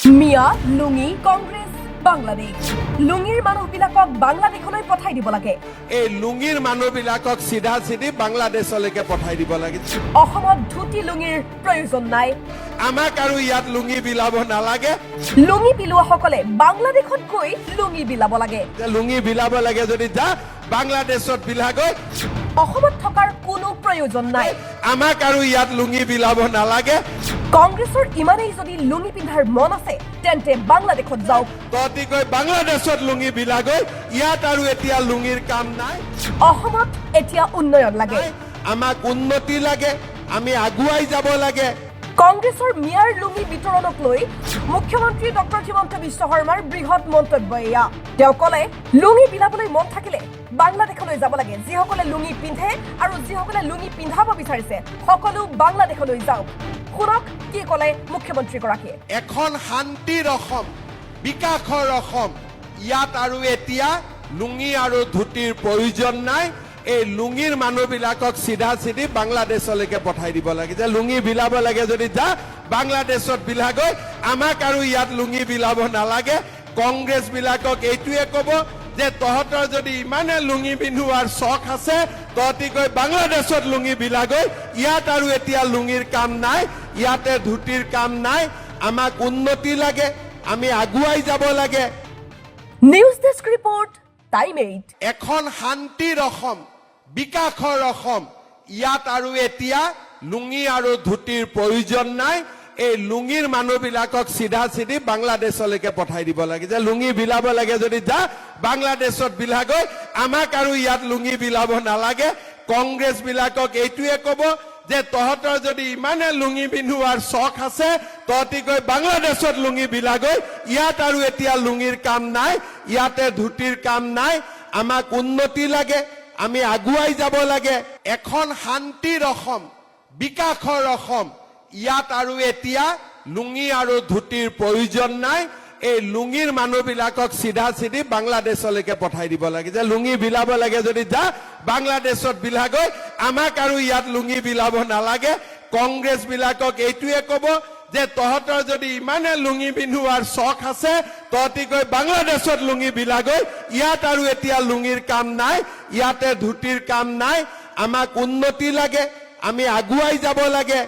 মিয়া লুঙি কংগ্ৰেছ বাংলাদেশ লুঙিৰ মানুহবিলাকক বাংলাদেশলৈ পঠাই দিব লাগে এই লুঙিৰ মানুহবিলাকক সিধা সিধি বাংলাদেশলৈকে পঠাই দিব লাগে অসমত ধুতি লুঙিৰ প্ৰয়োজন নাই আমাক আৰু ইয়াত লুঙি বিলাব নালাগে লুঙি বিলোৱাসকলে বাংলাদেশত গৈ লুঙি বিলাব লাগে লুঙি বিলাব লাগে যদি যা বাংলাদেশত বিলাগৈ অসমত থকাৰ কোনো প্ৰয়োজন নাই আমাক আৰু ইয়াত লুঙি বিলাব নালাগে কংগ্ৰেছৰ ইমানেই যদি লুঙি পিন্ধাৰ মন আছে তেন্তে বাংলাদেশত যাওক ততিকৈ বাংলাদেশত লুঙি বিলাগৈ ইয়াত আৰু এতিয়া লুঙিৰ কাম নাই অসমত এতিয়া উন্নয়ন লাগে আমাক উন্নতি লাগে আমি আগুৱাই যাব লাগে কংগ্ৰেছৰ মিয়াৰ লুঙি বিতৰণক লৈ মুখ্যমন্ত্ৰী ডক্টৰ হিমন্ত বিশ্ব শৰ্মাৰ বৃহৎ মন্তব্য এয়া তেওঁ ক'লে লুঙি বিলাবলৈ মন থাকিলে বাংলাদেশলৈ যাব লাগে যিসকলে লুঙি পিন্ধে আৰু যিসকলে লুঙি পিন্ধাব বিচাৰিছে সকলো বাংলাদেশলৈ যাওক শুনক কি ক'লে মুখ্যমন্ত্ৰীগৰাকীয়ে এখন শান্তিৰ অসম বিকাশৰ অসম ইয়াত আৰু এতিয়া লুঙি আৰু ধুতিৰ প্ৰয়োজন নাই এই লুঙিৰ মানুহবিলাকক সিধা সিধি বাংলাদেশলৈকে পঠাই দিব লাগে যে লুঙি বিলাব লাগে যদি যা বাংলাদেশত বিলাগৈ আমাক আৰু ইয়াত লুঙি বিলাব নালাগে কংগ্ৰেছ বিলাকক এইটোৱে ক'ব যে তহঁতৰ যদি ইমানে লুঙি পিন্ধোৱাৰ চখ আছে তহঁতি গৈ বাংলাদেশত লুঙি বিলাগৈ ইয়াত আৰু এতিয়া লুঙিৰ কাম নাই ইয়াতে ধুতিৰ কাম নাই আমাক উন্নতি লাগে আমি আগুৱাই যাব লাগে নিউজ ডেস্ক ৰিপৰ্ট টাইম 8 এখন শান্তিৰ অসম বিকাশৰ অসম ইয়াত আৰু এতিয়া লুঙি আৰু ধুতিৰ প্ৰয়োজন নাই এই লুঙিৰ মানুহবিলাকক সিধা সিধি বাংলাদেশলৈকে পঠাই দিব লাগে যে লুঙি বিলাব লাগে যদি যা বাংলাদেশত বিলাগৈ আমাক আৰু ইয়াত লুঙি বিলাব নালাগে কংগ্ৰেছ বিলাকক এইটোৱে ক'ব যে তহঁতৰ যদি ইমানে লুঙি পিন্ধোৱাৰ চখ আছে তহঁতি গৈ বাংলাদেশত লুঙি বিলাগৈ ইয়াত আৰু এতিয়া লুঙিৰ কাম নাই ইয়াতে ধুতিৰ কাম নাই আমাক উন্নতি লাগে আমি আগুৱাই যাব লাগে এখন শান্তিৰ অসম বিকাশৰ অসম ইয়াত আৰু এতিয়া লুঙি আৰু ধুতিৰ প্ৰয়োজন নাই এই লুঙিৰ মানুহবিলাকক সিধা সিধি বাংলাদেশলৈকে পঠাই দিব লাগে যে লুঙি বিলাব লাগে যদি যা বাংলাদেশত বিলাগৈ আমাক আৰু ইয়াত লুঙি বিলাব নালাগে কংগ্ৰেছ বিলাকক এইটোৱে ক'ব যে তহঁতৰ যদি ইমানে লুঙি পিন্ধোৱাৰ চখ আছে তহঁতি গৈ বাংলাদেশত লুঙি বিলাগৈ ইয়াত আৰু এতিয়া লুঙিৰ কাম নাই ইয়াতে ধুতিৰ কাম নাই আমাক উন্নতি লাগে আমি আগুৱাই যাব লাগে